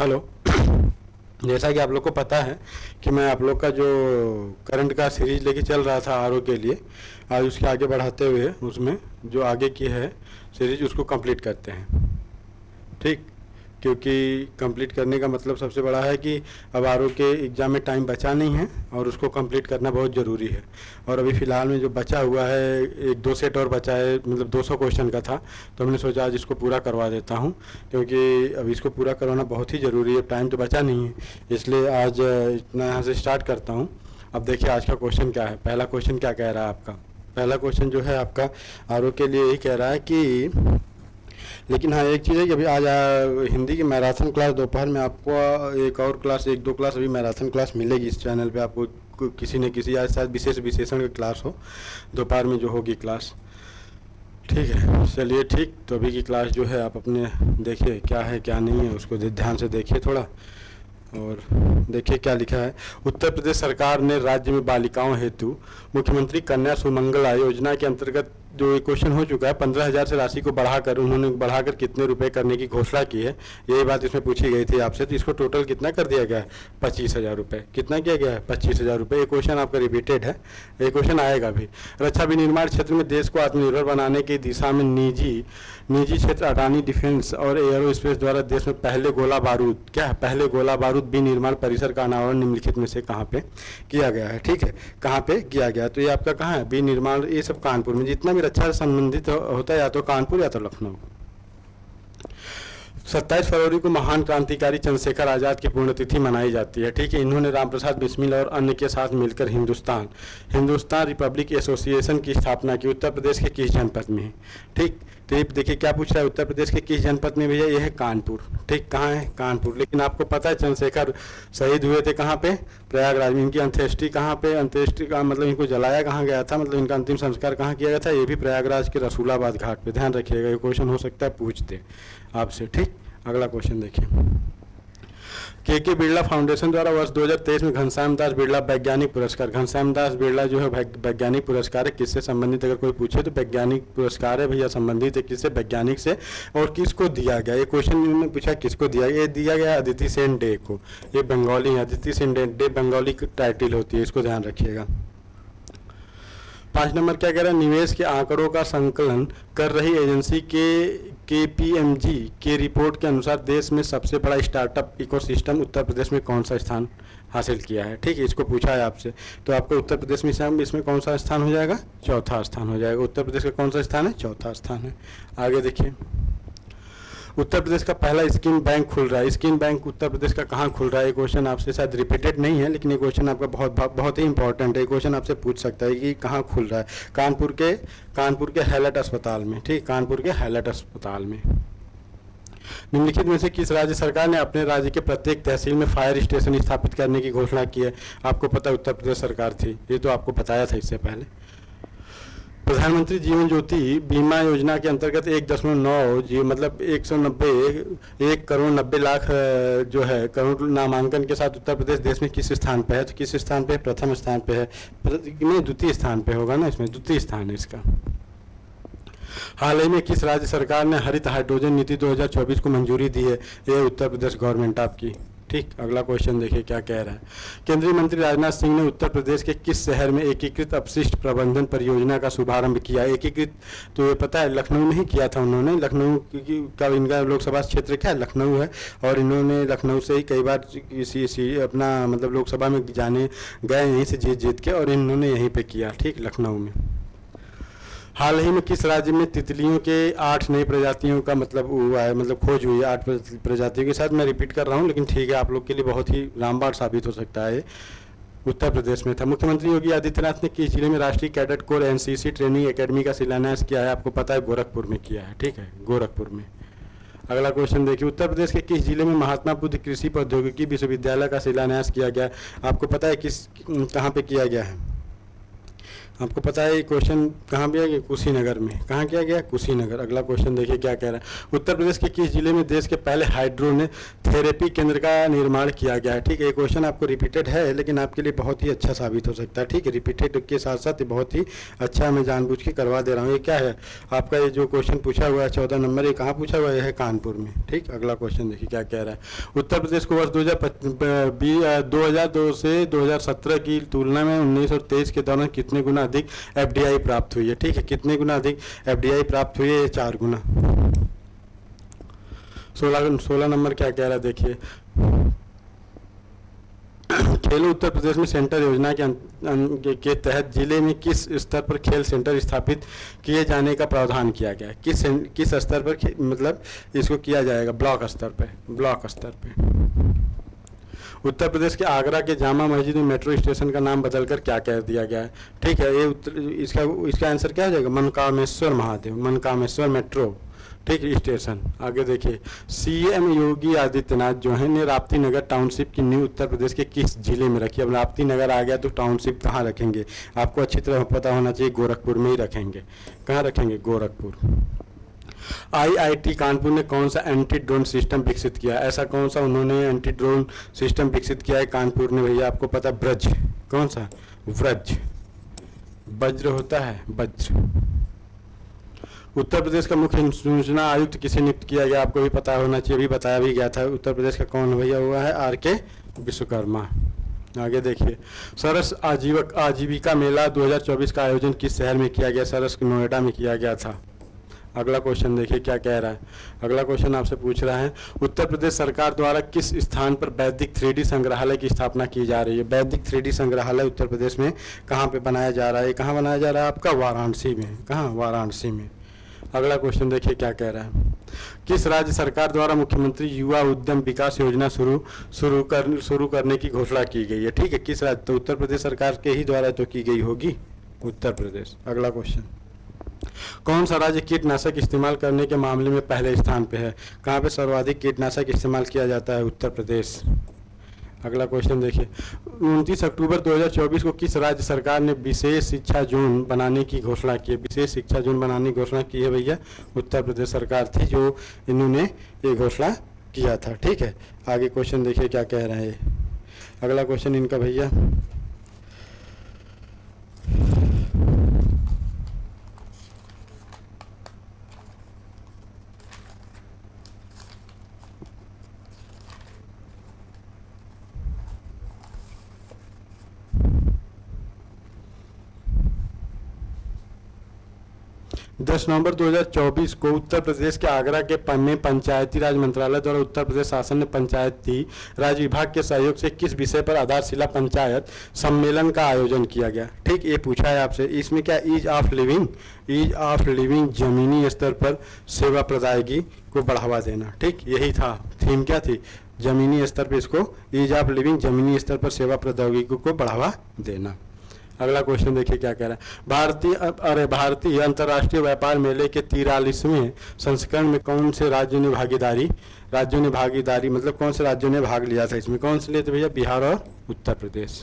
Hello. जैसा कि आप लोग को पता है कि मैं आप लोग का जो करंट का सीरीज लेके चल रहा था आरओ के लिए, आज उसके आगे बढ़ाते हुए उसमें जो आगे की है सीरीज उसको कंप्लीट करते हैं। ठीक, क्योंकि कंप्लीट करने का मतलब सबसे बड़ा है कि अब आरओ के एग्ज़ाम में टाइम बचा नहीं है और उसको कंप्लीट करना बहुत ज़रूरी है। और अभी फ़िलहाल में जो बचा हुआ है, एक दो सेट और बचा है, मतलब 200 क्वेश्चन का था, तो हमने सोचा आज इसको पूरा करवा देता हूँ, क्योंकि अब इसको पूरा करवाना बहुत ही ज़रूरी है। टाइम तो बचा नहीं है, इसलिए आज इतना यहाँ से स्टार्ट करता हूँ। अब देखिए आज का क्वेश्चन क्या है। पहला क्वेश्चन क्या कह रहा है आपका? पहला क्वेश्चन जो है आपका आरओ के लिए यही कह रहा है कि, लेकिन हाँ एक चीज़ है कि अभी आज हिंदी की मैराथन क्लास दोपहर में आपको एक और क्लास, एक दो क्लास अभी मैराथन क्लास मिलेगी इस चैनल पे आपको। किसी न किसी आज शायद विशेष विशेषण की क्लास हो दोपहर में जो होगी क्लास। ठीक है, चलिए ठीक। तो अभी की क्लास जो है आप अपने देखिए क्या है क्या नहीं है, उसको ध्यान से देखिए थोड़ा। और देखिए क्या लिखा है। उत्तर प्रदेश सरकार ने राज्य में बालिकाओं हेतु मुख्यमंत्री कन्या सुमंगला योजना के अंतर्गत जो एक क्वेश्चन हो चुका है, 15,000 से राशि को उन्होंने बढ़ाकर कितने रुपए करने की घोषणा की है, यही बात इसमें पूछी गई थी आपसे। तो इसको टोटल कितना कर दिया गया है? 25,000 रुपये। कितना किया गया है? 25,000 रुपये। ये क्वेश्चन आपका रिपीटेड है, ये क्वेश्चन आएगा भी। रक्षा विनिर्माण क्षेत्र में देश को आत्मनिर्भर बनाने की दिशा में निजी क्षेत्र अडानी डिफेंस और एयरो स्पेस द्वारा देश में पहले गोला बारूद, क्या है पहले गोला बारूद विनिर्माण परिसर का अनावरण निम्नलिखित में से कहाँ पे किया गया है? ठीक है, कहाँ पे किया गया? तो ये आपका कहाँ है? विनिर्माण, ये सब कानपुर में। जितना भी रक्षा से संबंधित होता है या तो कानपुर या तो लखनऊ। 27 फरवरी को महान क्रांतिकारी चंद्रशेखर आज़ाद की पुण्यतिथि मनाई जाती है। ठीक है, इन्होंने रामप्रसाद बिस्मिल और अन्य के साथ मिलकर हिंदुस्तान रिपब्लिक एसोसिएशन की स्थापना की। उत्तर प्रदेश के किस जनपद में है? ठीक, तो ये देखिए क्या पूछ रहा है, उत्तर प्रदेश के किस जनपद में भैया? ये है कानपुर। ठीक, कहाँ है? कानपुर। लेकिन आपको पता है चंद्रशेखर शहीद हुए थे कहाँ पे? प्रयागराज में। इनकी अंत्येष्टि कहाँ पे? अंत्येष्टि का मतलब इनको जलाया कहाँ गया था, मतलब इनका अंतिम संस्कार कहाँ किया गया था? ये भी प्रयागराज के रसूलाबाद घाट पे। ध्यान रखिएगा, ये क्वेश्चन हो सकता है पूछते आपसे। ठीक, अगला क्वेश्चन देखिए। के बिरला फाउंडेशन द्वारा वर्ष 2023 में घनश्याम दास बिरला वैज्ञानिक पुरस्कार। घनश्याम दास बिरला जो है वैज्ञानिक पुरस्कार है, किससे संबंधित अगर कोई पूछे तो वैज्ञानिक पुरस्कार है भैया, संबंधित है किससे? वैज्ञानिक से। और किसको दिया गया? ये क्वेश्चन में पूछा किसको दिया? ये दिया गया अदिति सेन डे को। ये बंगाली है, अदिति सेन डे बंगाली की टाइटल होती है, इसको ध्यान रखिएगा। 5 नंबर क्या कह रहा है? निवेश के आंकड़ों का संकलन कर रही एजेंसी KPMG के रिपोर्ट के अनुसार देश में सबसे बड़ा स्टार्टअप इकोसिस्टम उत्तर प्रदेश में कौन सा स्थान हासिल किया है? ठीक है, इसको पूछा है आपसे। तो आपको उत्तर प्रदेश में इसमें कौन सा स्थान हो जाएगा? चौथा स्थान हो जाएगा। उत्तर प्रदेश का कौन सा स्थान है? चौथा स्थान है। आगे देखिए, उत्तर प्रदेश का पहला स्किन बैंक खुल रहा है। स्किन बैंक उत्तर प्रदेश का कहाँ खुल रहा है? ये क्वेश्चन आपसे शायद रिपीटेड नहीं है, लेकिन ये क्वेश्चन आपका बहुत ही इंपॉर्टेंट है। ये क्वेश्चन आपसे पूछ सकता है कि कहाँ खुल रहा है। कानपुर के हैलट अस्पताल में। ठीक, कानपुर के हैलट अस्पताल में। निम्नलिखित में से किस राज्य सरकार ने अपने राज्य के प्रत्येक तहसील में फायर स्टेशन स्थापित करने की घोषणा की है? आपको पता है उत्तर प्रदेश सरकार थी, ये तो आपको बताया था इससे पहले। प्रधानमंत्री जीवन ज्योति बीमा योजना के अंतर्गत 1.9 मतलब 1 करोड़ 90 लाख जो है करोड़ नामांकन के साथ उत्तर प्रदेश देश में किस स्थान पे है? तो किस स्थान पे? प्रथम स्थान पे है। नहीं, द्वितीय स्थान पे होगा ना, इसमें द्वितीय स्थान है इसका। हाल ही में किस राज्य सरकार ने हरित हाइड्रोजन नीति 2024 को मंजूरी दी है? ये उत्तर प्रदेश गवर्नमेंट आपकी। ठीक, अगला क्वेश्चन देखिए क्या कह रहा है। केंद्रीय मंत्री राजनाथ सिंह ने उत्तर प्रदेश के किस शहर में एकीकृत अपशिष्ट प्रबंधन परियोजना का शुभारंभ किया? एकीकृत तो ये पता है लखनऊ में ही किया था उन्होंने। लखनऊ का इनका लोकसभा क्षेत्र क्या है? लखनऊ है। और इन्होंने लखनऊ से ही कई बार इसी अपना मतलब लोकसभा में जाने गए, यहीं से जीत के, और इन्होंने यहीं पर किया। ठीक, लखनऊ में। हाल ही में किस राज्य में तितलियों के 8 नई प्रजातियों का मतलब हुआ है, मतलब खोज हुई है 8 प्रजातियों के साथ? मैं रिपीट कर रहा हूँ, लेकिन ठीक है, आप लोग के लिए बहुत ही रामबाण साबित हो सकता है। उत्तर प्रदेश में था। मुख्यमंत्री योगी आदित्यनाथ ने किस जिले में राष्ट्रीय cadet corps NCC training academy का शिलान्यास किया है? आपको पता है गोरखपुर में किया है। ठीक है, गोरखपुर में। अगला क्वेश्चन देखिए, उत्तर प्रदेश के किस जिले में महात्मा बुद्ध कृषि प्रौद्योगिकी विश्वविद्यालय का शिलान्यास किया गया? आपको पता है कहाँ पे किया गया है? आपको पता है ये क्वेश्चन कहाँ भी आ गया? कुशीनगर में। कहाँ किया गया? कुशीनगर। अगला क्वेश्चन देखिए क्या कह रहा है। उत्तर प्रदेश के किस जिले में देश के पहले हाइड्रोथेरेपी केंद्र का निर्माण किया गया है? ठीक है, ये क्वेश्चन आपको रिपीटेड है लेकिन आपके लिए बहुत ही अच्छा साबित हो सकता है। ठीक है, रिपीटेड के साथ साथ ये बहुत ही अच्छा मैं जानबूझ के करवा दे रहा हूँ। ये क्या है आपका? ये जो क्वेश्चन पूछा हुआ है 14 नंबर, ये कहाँ पूछा हुआ है? है कानपुर में। ठीक, अगला क्वेश्चन देखिए क्या कह रहा है। उत्तर प्रदेश को वर्ष 2002 से 2017 की तुलना में 19 और 23 के दौरान कितने गुना अधिक एफडीआई प्राप्त हुई है? ठीक है, कितने गुना अधिक एफडीआई प्राप्त हुई है? 4 गुना। 16 नंबर क्या कह रहा है देखिए। खेलो उत्तर प्रदेश में सेंटर योजना के तहत जिले में किस स्तर पर खेल सेंटर स्थापित किए जाने का प्रावधान किया गया है? किस स्तर पर मतलब इसको किया जाएगा? ब्लॉक स्तर पे। ब्लॉक स्तर पे। उत्तर प्रदेश के आगरा के जामा मस्जिद में मेट्रो स्टेशन का नाम बदलकर क्या कह दिया गया है? ठीक है, ये इसका आंसर क्या हो जाएगा? मनकामेश्वर महादेव। मनकामेश्वर मेट्रो, ठीक, स्टेशन। आगे देखिए, सीएम योगी आदित्यनाथ जो है ने राप्ती नगर टाउनशिप की नींव उत्तर प्रदेश के किस जिले में रखी? अब राप्ती नगर आ गया तो टाउनशिप कहाँ रखेंगे? आपको अच्छी तरह पता होना चाहिए, गोरखपुर में ही रखेंगे। कहाँ रखेंगे? गोरखपुर। आईआईटी कानपुर ने कौन सा एंटी ड्रोन सिस्टम विकसित किया? ऐसा कौन सा उन्होंने एंटी ड्रोन सिस्टम विकसित किया है कानपुर ने भैया? आपको पता, ब्रज। कौन सा? व्रज। वज्र होता है, वज्र। उत्तर प्रदेश का मुख्य सूचना आयुक्त किसे नियुक्त किया गया? आपको भी पता होना चाहिए, अभी बताया भी गया था। उत्तर प्रदेश का कौन भैया हुआ है? आर.के. विश्वकर्मा। आगे देखिए, सरस आजीविका मेला 2024 का आयोजन किस शहर में किया गया? सरस नोएडा में किया गया था। अगला क्वेश्चन देखिए क्या कह रहा है। अगला क्वेश्चन आपसे पूछ रहा है, उत्तर प्रदेश सरकार द्वारा किस स्थान पर वैदिक 3D संग्रहालय की स्थापना की जा रही है? वैदिक 3D संग्रहालय उत्तर प्रदेश में कहाँ पे बनाया जा रहा है? कहाँ बनाया जा रहा है आपका? वाराणसी में। कहाँ? वाराणसी में। अगला क्वेश्चन देखिए क्या कह रहा है। किस राज्य सरकार द्वारा मुख्यमंत्री युवा उद्यम विकास योजना शुरू करने की घोषणा की गई है? ठीक है, किस राज्य? तो उत्तर प्रदेश सरकार के ही द्वारा तो की गई होगी, उत्तर प्रदेश। अगला क्वेश्चन, कौन सा राज्य कीटनाशक इस्तेमाल करने के मामले में पहले स्थान पे है? कहाँ पे सर्वाधिक कीटनाशक इस्तेमाल किया जाता है? उत्तर प्रदेश। अगला क्वेश्चन देखिए, 29 अक्टूबर 2024 को किस राज्य सरकार ने विशेष शिक्षा जोन बनाने की घोषणा की है? विशेष शिक्षा जोन बनाने की घोषणा की है भैया, उत्तर प्रदेश सरकार थी जो इन्होंने ये घोषणा किया था। ठीक है, आगे क्वेश्चन देखिए क्या कह रहे हैं। अगला क्वेश्चन इनका भैया, 10 नवंबर 2024 को उत्तर प्रदेश के आगरा के में पंचायती राज मंत्रालय द्वारा उत्तर प्रदेश शासन ने पंचायती राज विभाग के सहयोग से किस विषय पर आधारशिला पंचायत सम्मेलन का आयोजन किया गया? ठीक, ये पूछा है आपसे। इसमें क्या? ईज ऑफ लिविंग जमीनी स्तर पर सेवा प्रदायगी को बढ़ावा देना। ठीक, यही था थीम। क्या थी? जमीनी स्तर पर इसको ईज ऑफ लिविंग, जमीनी स्तर पर सेवा प्रौद्योगिकी को बढ़ावा देना। अगला क्वेश्चन देखिए क्या कह रहा है। भारतीय अंतर्राष्ट्रीय व्यापार मेले के 43वें संस्करण में कौन से राज्यों ने भागीदारी मतलब कौन से राज्यों ने भाग लिया था इसमें? कौन से लिए थे भैया? बिहार और उत्तर प्रदेश।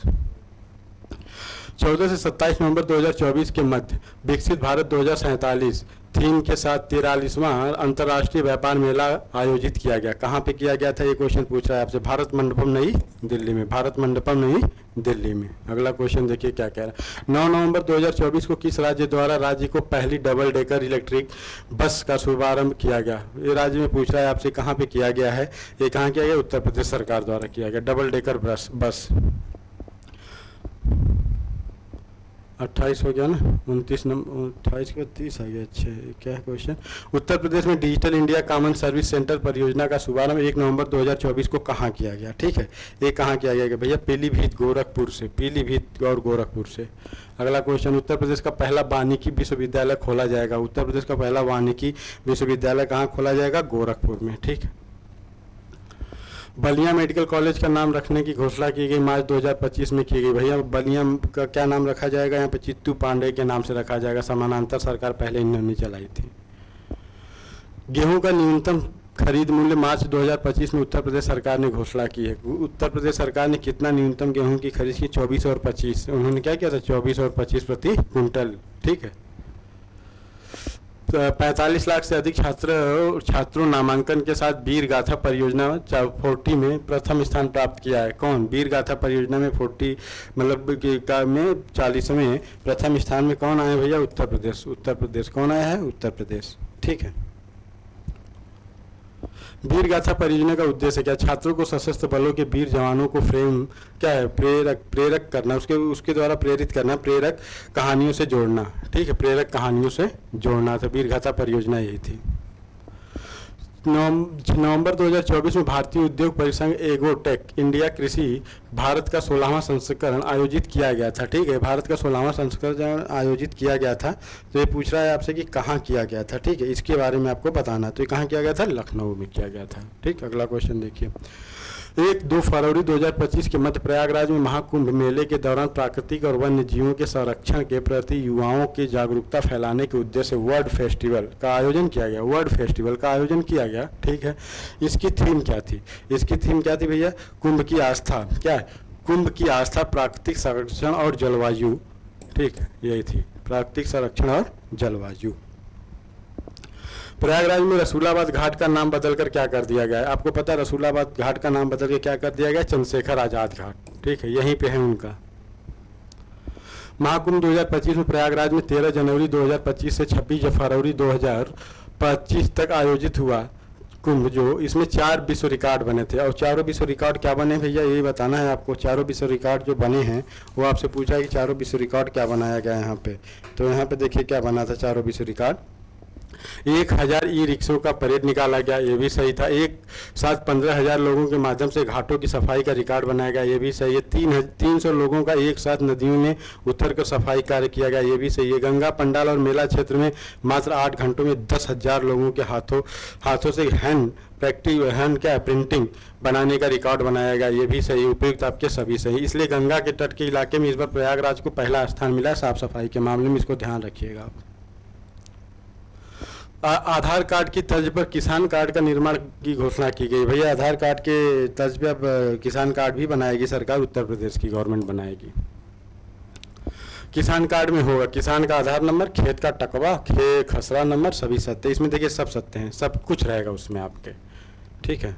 14 से 27 नवंबर 2024 के मध्य विकसित भारत 2047 थीम के साथ 43वां अंतर्राष्ट्रीय व्यापार मेला आयोजित किया गया। कहाँ पे किया गया था? ये क्वेश्चन पूछ रहा है आपसे। भारत मंडपम नई दिल्ली में। भारत मंडपम नई दिल्ली में। अगला क्वेश्चन देखिए क्या कह रहा है। 9 नवंबर 2024 को किस राज्य द्वारा राज्य को पहली डबल डेकर इलेक्ट्रिक बस का शुभारंभ किया गया? ये राज्य में पूछ रहा है आपसे कहाँ पे किया गया है। ये कहाँ किया गया? उत्तर प्रदेश सरकार द्वारा किया गया डबल डेकर बस। 28 हो गया ना, 29 नंबर 28 के 30 आ गया। अच्छा, क्या है क्वेश्चन? उत्तर प्रदेश में digital India common service centre परियोजना का शुभारंभ 1 नवंबर 2024 को कहाँ किया गया? ठीक है, ये कहाँ किया गया भैया? पीलीभीत गोरखपुर से। पीलीभीत और गोरखपुर से। अगला क्वेश्चन, उत्तर प्रदेश का पहला वानिकी विश्वविद्यालय खोला जाएगा। उत्तर प्रदेश का पहला वानिकी विश्वविद्यालय कहाँ खोला जाएगा? गोरखपुर में। ठीक, बलिया मेडिकल कॉलेज का नाम रखने की घोषणा की गई मार्च 2025 में की गई। भैया बलिया का क्या नाम रखा जाएगा? यहाँ पे चित्तू पांडे के नाम से रखा जाएगा। समानांतर सरकार पहले इन्होंने चलाई थी। गेहूं का न्यूनतम खरीद मूल्य मार्च 2025 में उत्तर प्रदेश सरकार ने घोषणा की है। उत्तर प्रदेश सरकार ने कितना न्यूनतम गेहूं की खरीद की? 24 और 25। उन्होंने क्या किया था? 24 और 25 प्रति क्विंटल। ठीक है। 45 लाख से अधिक छात्रों नामांकन के साथ वीर गाथा परियोजना 40 में प्रथम स्थान प्राप्त किया है। कौन? वीर गाथा परियोजना में 40 मतलब में 40 में प्रथम स्थान में कौन आए भैया? उत्तर प्रदेश। उत्तर प्रदेश कौन आया है? उत्तर प्रदेश। ठीक है। वीर गाथा परियोजना का उद्देश्य क्या? छात्रों को सशस्त्र बलों के वीर जवानों को क्या है? प्रेरक करना, उसके द्वारा प्रेरित करना, प्रेरक कहानियों से जोड़ना। ठीक है, प्रेरक कहानियों से जोड़ना था। वीर गाथा परियोजना यही थी। नवंबर 2024 में भारतीय उद्योग परिसंघ एगोटेक इंडिया कृषि भारत का 16वां संस्करण आयोजित किया गया था। ठीक है, भारत का 16वां संस्करण आयोजित किया गया था। तो ये पूछ रहा है आपसे कि कहाँ किया गया था। ठीक है, इसके बारे में आपको बताना। तो ये कहाँ किया गया था? लखनऊ में किया गया था। ठीक, अगला क्वेश्चन देखिए। 1-2 फरवरी 2025 के मध्य प्रयागराज में महाकुंभ मेले के दौरान प्राकृतिक और वन्य जीवों के संरक्षण के प्रति युवाओं की जागरूकता फैलाने के उद्देश्य से वर्ल्ड फेस्टिवल का आयोजन किया गया। वर्ल्ड फेस्टिवल का आयोजन किया गया। ठीक है, इसकी थीम क्या थी? इसकी थीम क्या थी भैया? कुंभ की आस्था। क्या है? कुंभ की आस्था, प्राकृतिक संरक्षण और जलवायु। ठीक है, यही थी, प्राकृतिक संरक्षण और जलवायु। प्रयागराज में रसूलाबाद घाट का नाम बदलकर क्या कर दिया गया है? आपको पता है रसूलाबाद घाट का नाम बदल के क्या कर दिया गया? चंद्रशेखर आजाद घाट। ठीक है, यहीं पे है उनका। महाकुंभ 2025 में प्रयागराज में 13 जनवरी 2025 से 26 फरवरी 2025 तक आयोजित हुआ कुंभ, जो इसमें 4 विश्व रिकॉर्ड बने थे। और चारों विश्व रिकॉर्ड क्या बने भैया? यही बताना है आपको। चारों विश्व रिकॉर्ड जो बने हैं वो आपसे पूछा है कि चारों विश्व रिकॉर्ड क्या बनाया गया है यहाँ पे। तो यहाँ पे देखिए क्या बना था चारों विश्व रिकॉर्ड। 1000 ई रिक्शों का परेड निकाला गया, ये भी सही था। एक साथ 15,000 लोगों के माध्यम से घाटों की सफाई का रिकॉर्ड बनाया गया, ये भी सही है। 300 लोगों का एक साथ नदियों में उतर कर सफाई कार्य किया गया, ये भी सही है। गंगा पंडाल और मेला क्षेत्र में मात्र 8 घंटों में 10,000 लोगों के हाथों से हैंड प्रिंटिंग बनाने का रिकॉर्ड बनाया गया, ये भी सही। उपयुक्त आपके सभी सही। इसलिए गंगा के तट के इलाके में इस बार प्रयागराज को पहला स्थान मिला साफ सफाई के मामले में, इसको ध्यान रखिएगा आप। आधार कार्ड की तर्ज पर किसान कार्ड का निर्माण की घोषणा की गई। भैया आधार कार्ड के तर्ज पे अब किसान कार्ड भी बनाएगी सरकार, उत्तर प्रदेश की गवर्नमेंट बनाएगी। किसान कार्ड में होगा किसान का आधार नंबर, खेत का टकवा, खसरा नंबर, सभी सत्य। इसमें देखिए सब सत्य हैं, सब कुछ रहेगा उसमें आपके। ठीक है।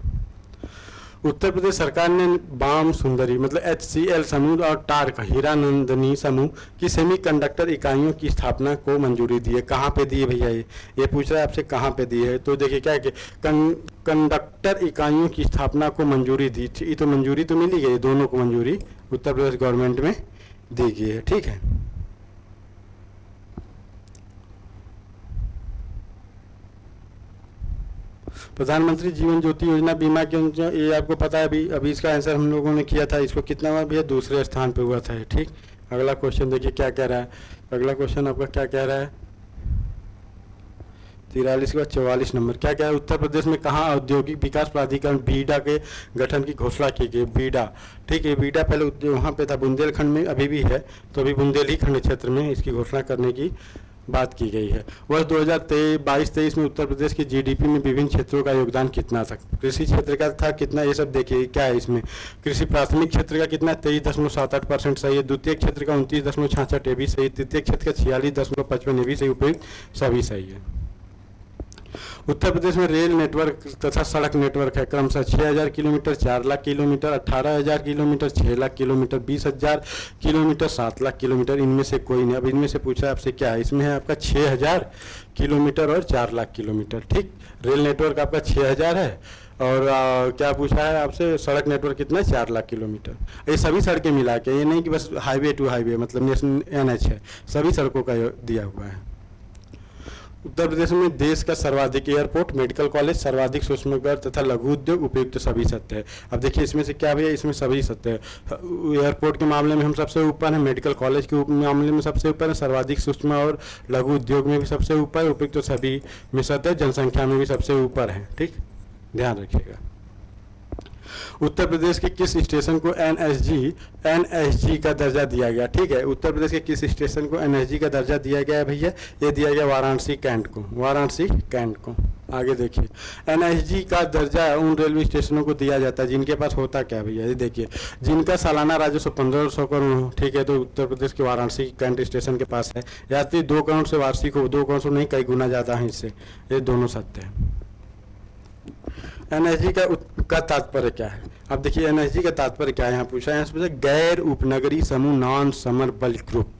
उत्तर प्रदेश सरकार ने बाम सुंदरी मतलब HCL समूह और टार्क हीरानंदनी समूह की सेमीकंडक्टर इकाइयों की स्थापना को मंजूरी दी है। कहाँ पे दी है भैया? ये पूछ रहा है आपसे कहाँ पे दी है। तो देखिए क्या है कि कंडक्टर इकाइयों की स्थापना को मंजूरी दी थी। ये तो मंजूरी तो मिली गई, दोनों को मंजूरी उत्तर प्रदेश गवर्नमेंट में दी गई है। ठीक है। प्रधानमंत्री जीवन ज्योति योजना बीमा के, ये आपको पता है अभी इसका आंसर हम लोगों ने किया था। इसको कितना बार भैया? दूसरे स्थान पे हुआ था। ठीक। अगला क्वेश्चन देखिए क्या कह रहा है। अगला क्वेश्चन आपका क्या कह रहा है? 43 के बाद 44 नंबर क्या क्या है? उत्तर प्रदेश में कहाँ औद्योगिक विकास प्राधिकरण बीडा के गठन की घोषणा की गई? बीडा। ठीक है, बीडा पहले वहाँ पे था बुंदेलखंड में, अभी भी है, तो अभी बुंदेलखंड क्षेत्र में इसकी घोषणा करने की बात की गई है। वर्ष 2022-23 में उत्तर प्रदेश की GDP में विभिन्न क्षेत्रों का योगदान कितना था? कृषि क्षेत्र का था कितना? ये सब देखिए क्या है इसमें। कृषि प्राथमिक क्षेत्र का कितना? 23.78% सही है। द्वितीय क्षेत्र का 29.66, ये भी सही। तृतीय क्षेत्र का 46.55, ये भी सही। उपयुक्त सभी सही है। उत्तर प्रदेश में रेल नेटवर्क तथा सड़क नेटवर्क है क्रमशः 6,000 kilometre, 4 lakh kilometre, 18,000 kilometre, 6 lakh kilometre, 20,000 kilometre, 7 lakh kilometre. इनमें से कोई नहीं। अब इनमें से पूछा है आपसे क्या है? इसमें है आपका 6,000 किलोमीटर और 4 लाख किलोमीटर। ठीक, रेल नेटवर्क आपका 6,000 है और क्या पूछा है आपसे? सड़क नेटवर्क कितना है? 4 लाख किलोमीटर। ये सभी सड़कें मिला के, ये नहीं कि बस हाईवे टू हाईवे मतलब नेशनल NH है, सभी सड़कों का दिया हुआ है। उत्तर प्रदेश में देश का सर्वाधिक एयरपोर्ट, मेडिकल कॉलेज, सर्वाधिक सूक्ष्म तथा लघु उद्योग, उपयुक्त सभी सत्य है। अब देखिए इसमें से क्या भैया? इसमें सभी सत्य है। एयरपोर्ट के मामले में हम सबसे ऊपर हैं, मेडिकल कॉलेज के मामले में सबसे ऊपर है, सर्वाधिक सूक्ष्म और लघु उद्योग में भी सबसे ऊपर, उपयुक्त सभी में सत्य है, जनसंख्या में भी सबसे ऊपर है। ठीक, ध्यान रखिएगा। उत्तर प्रदेश के किस स्टेशन को NSG का दर्जा दिया गया? ठीक है, उत्तर प्रदेश के किस स्टेशन को NSG का दर्जा दिया गया है भैया? ये दिया गया वाराणसी कैंट को, वाराणसी कैंट को। आगे देखिए, एनएसजी का दर्जा उन रेलवे स्टेशनों को दिया जाता है जिनके पास होता क्या भैया, ये देखिए, जिनका सालाना राजस्व 1500 करोड़ हो, ठीक है, तो उत्तर प्रदेश के वाराणसी कैंट स्टेशन के पास है। यात्री 2 करोड़ से वार्षिक हो, 2 करोड़ से नहीं, कई गुना ज़्यादा है इससे, ये दोनों सत्य है। एनएसजी का तात्पर्य क्या है? अब देखिए एनएसजी का तात्पर्य क्या है, यहाँ पूछा है, यहाँ से पूछा गैर उपनगरीय समूह नॉन समर बल ग्रुप।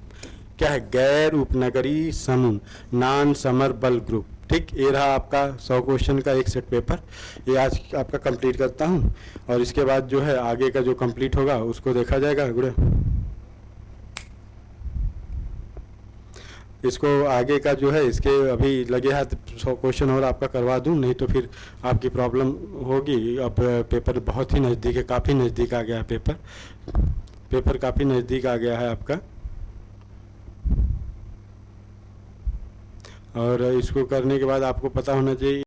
क्या है? गैर उपनगरीय समूह नॉन समर बल ग्रुप। ठीक, ये रहा आपका 100 क्वेश्चन का एक सेट पेपर, ये आज आपका कंप्लीट करता हूँ, और इसके बाद जो है आगे का जो कंप्लीट होगा उसको देखा जाएगा। गुड़े इसको आगे का जो है, इसके अभी लगे हाथ 100 क्वेश्चन और आपका करवा दूं, नहीं तो फिर आपकी प्रॉब्लम होगी। अब पेपर बहुत ही नज़दीक है, काफ़ी नज़दीक आ गया है पेपर काफ़ी नज़दीक आ गया है आपका, और इसको करने के बाद आपको पता होना चाहिए